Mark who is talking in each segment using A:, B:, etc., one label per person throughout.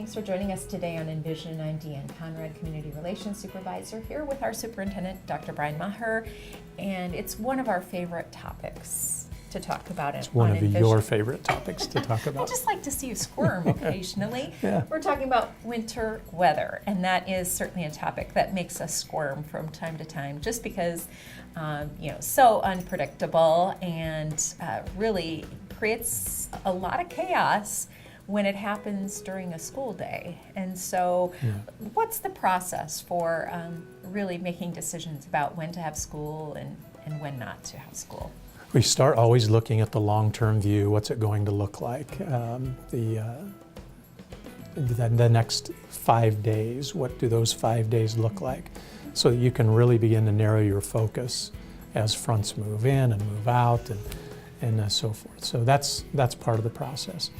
A: Thanks for joining us today on Envision. I'm Deanne Conrad, Community Relations Supervisor, here with our Superintendent, Dr. Brian Maher, and it's one of our favorite topics to talk about.
B: It's one of your favorite topics to talk about.
A: I just like to see you squirm occasionally.
B: Yeah.
A: We're talking about winter weather, and that is certainly a topic that makes us squirm from time to time, just because, so unpredictable and really creates a lot of chaos when it happens during a school day. And so what's the process for really making decisions about when to have school and when not to have school?
B: We start always looking at the long-term view. What's it going to look like? The next 5 days, what do those 5 days look like? So that you can really begin to narrow your focus as fronts move in and move out and so forth. So that's part of the process.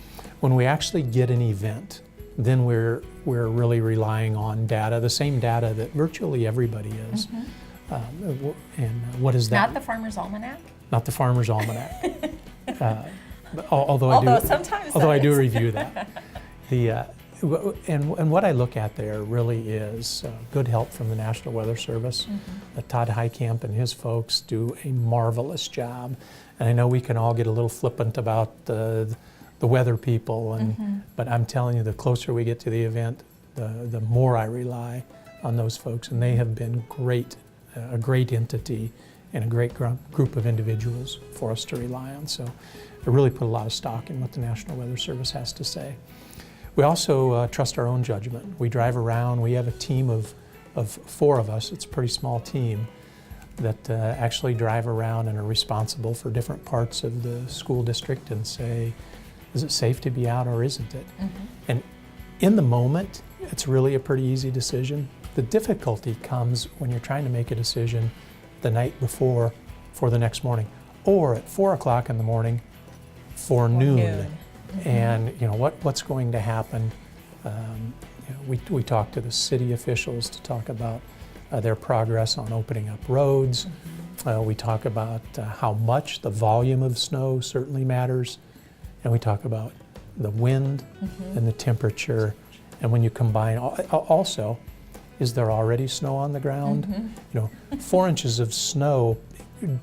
B: When we actually get an event, then we're really relying on data, the same data that virtually everybody is.
A: Mm-hmm.
B: And what is that?
A: Not the Farmer's Almanac?
B: Not the Farmer's Almanac. Although I do review that. And what I look at there really is good help from the National Weather Service. Mm-hmm. Todd Heitkamp and his folks do a marvelous job. And I know we can all get a little flippant about the weather people, but I'm telling you, the closer we get to the event, the more I rely on those folks. And they have been a great entity and a great group of individuals for us to rely on. So I really put a lot of stock in what the National Weather Service has to say. We also trust our own judgment. We drive around. We have a team of 4 of us. It's a pretty small team that actually drive around and are responsible for different parts of the school district and say, is it safe to be out or isn't it? Mm-hmm. And in the moment, it's really a pretty easy decision. The difficulty comes when you're trying to make a decision the night before for the next morning, or at 4 o'clock in the morning for noon. Mm-hmm. And what's going to happen? We talk to the city officials to talk about their progress on opening up roads. Mm-hmm. We talk about how much the volume of snow certainly matters, and we talk about the wind and the temperature. And when you combine, also, is there already snow on the ground? 4 inches of snow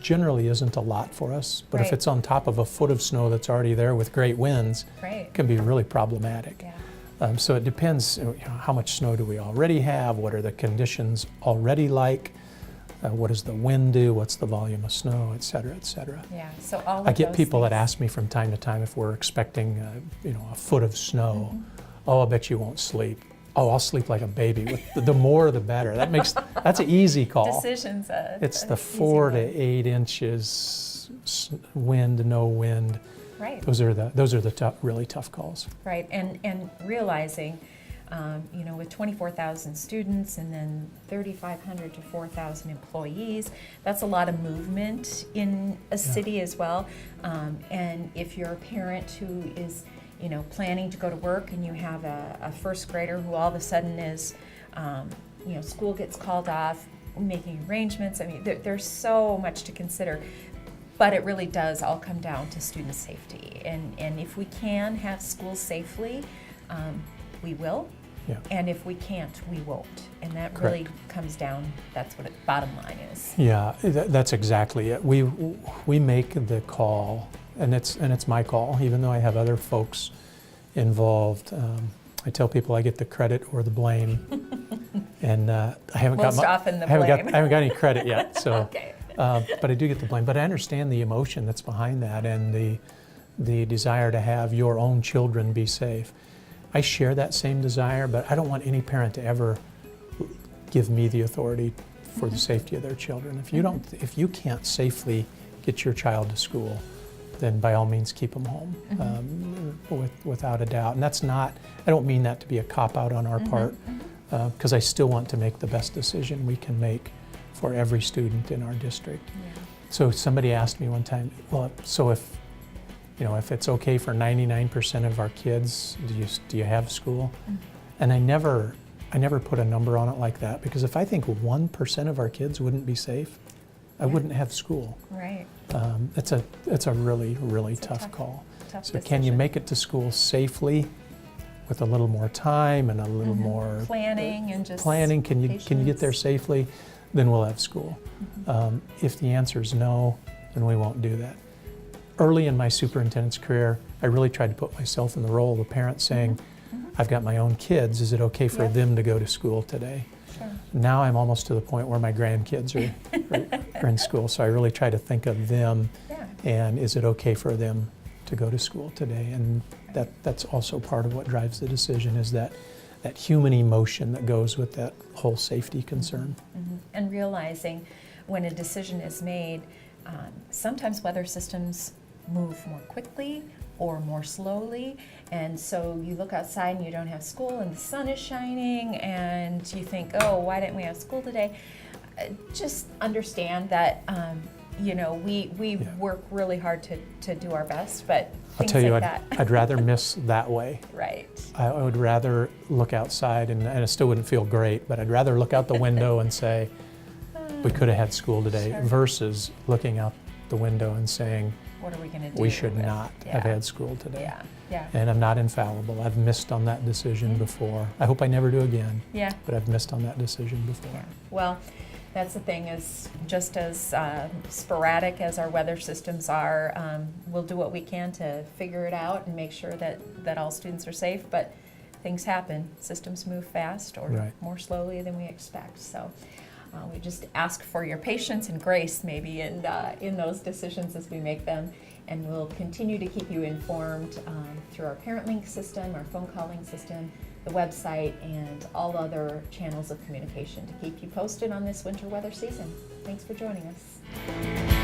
B: generally isn't a lot for us, but if it's on top of a foot of snow that's already there with great winds, it can be really problematic. Yeah. So it depends, how much snow do we already have? What are the conditions already like? What does the wind do? What's the volume of snow, et cetera, et cetera.
A: Yeah, so all of
B: I get
A: those
B: people
A: things.
B: that ask me from time to time if we're expecting, a foot of snow. Oh, I bet you won't sleep. Oh, I'll sleep like a baby. The more, the better. That's an easy call.
A: Decisions.
B: It's the 4 to 8 inches wind, no wind.
A: Right.
B: Those are the really tough calls.
A: Right, and realizing, with 24,000 students and then 3,500 to 4,000 employees, that's a lot of movement in a city as well. And if you're a parent who is planning to go to work and you have a first grader who all of a sudden is, school gets called off, making arrangements. I mean, there's so much to consider, but it really does all come down to student safety. And if we can have school safely, we will.
B: Yeah.
A: And if we can't, we won't. And that really comes down, that's what bottom line is.
B: Yeah, that's exactly it. We make the call, and it's my call, even though I have other folks involved. I tell people I get the credit or the blame, and I haven't got any credit yet. So,
A: okay.
B: But I do get the blame. But I understand the emotion that's behind that, and the desire to have your own children be safe. I share that same desire, but I don't want any parent to ever give me the authority for the safety of their children. If you can't safely get your child to school, then by all means keep them home, without a doubt. And I don't mean that to be a cop-out on our part, because I still want to make the best decision we can make for every student in our district. Yeah. So somebody asked me one time, well, so if it's okay for 99% of our kids, do you have school? And I never put a number on it like that, because if I think 1% of our kids wouldn't be safe, I wouldn't have school. Right. It's a really, really tough call. So can you make it to school safely? with a little more time and a little more
A: planning and just
B: planning, can you get there
A: patience.
B: safely, then we'll have school. If the answer is no, then we won't do that. Early in my superintendent's career, I really tried to put myself in the role of the parent saying, I've got my own kids, is it okay for
A: Yep.
B: them to go to school today?
A: Sure.
B: Now I'm almost to the point where my grandkids are in school, so I really try to think of them
A: Yeah.
B: and is it okay for them to go to school today? And that's also part of what drives the decision, is that human emotion that goes with that whole safety concern.
A: And realizing when a decision is made, sometimes weather systems move more quickly or more slowly, and so you look outside and you don't have school and the sun is shining and you think, oh, why didn't we have school today? Just understand that we
B: Yeah.
A: work really hard to do our best, but
B: I'll
A: things
B: tell you,
A: like that.
B: I'd rather miss that way.
A: Right.
B: I would rather look outside, and it still wouldn't feel great, but I'd rather look out the window and say, we could have had school today,
A: Sure.
B: versus looking out the window and saying,
A: What are we going to do?
B: we should
A: with-
B: not have had school today.
A: Yeah. Yeah.
B: And I'm not infallible. I've missed on that decision before. I hope I never do again,
A: Yeah.
B: but I've missed on that decision before.
A: Yeah. Well, that's the thing, is just as sporadic as our weather systems are, we'll do what we can to figure it out and make sure that all students are safe, but things happen. Systems move fast or
B: Right.
A: more slowly than we expect. So we just ask for your patience and grace maybe in those decisions as we make them. And we'll continue to keep you informed through our Parent Link system, our phone calling system, the website, and all other channels of communication to keep you posted on this winter weather season. Thanks for joining us.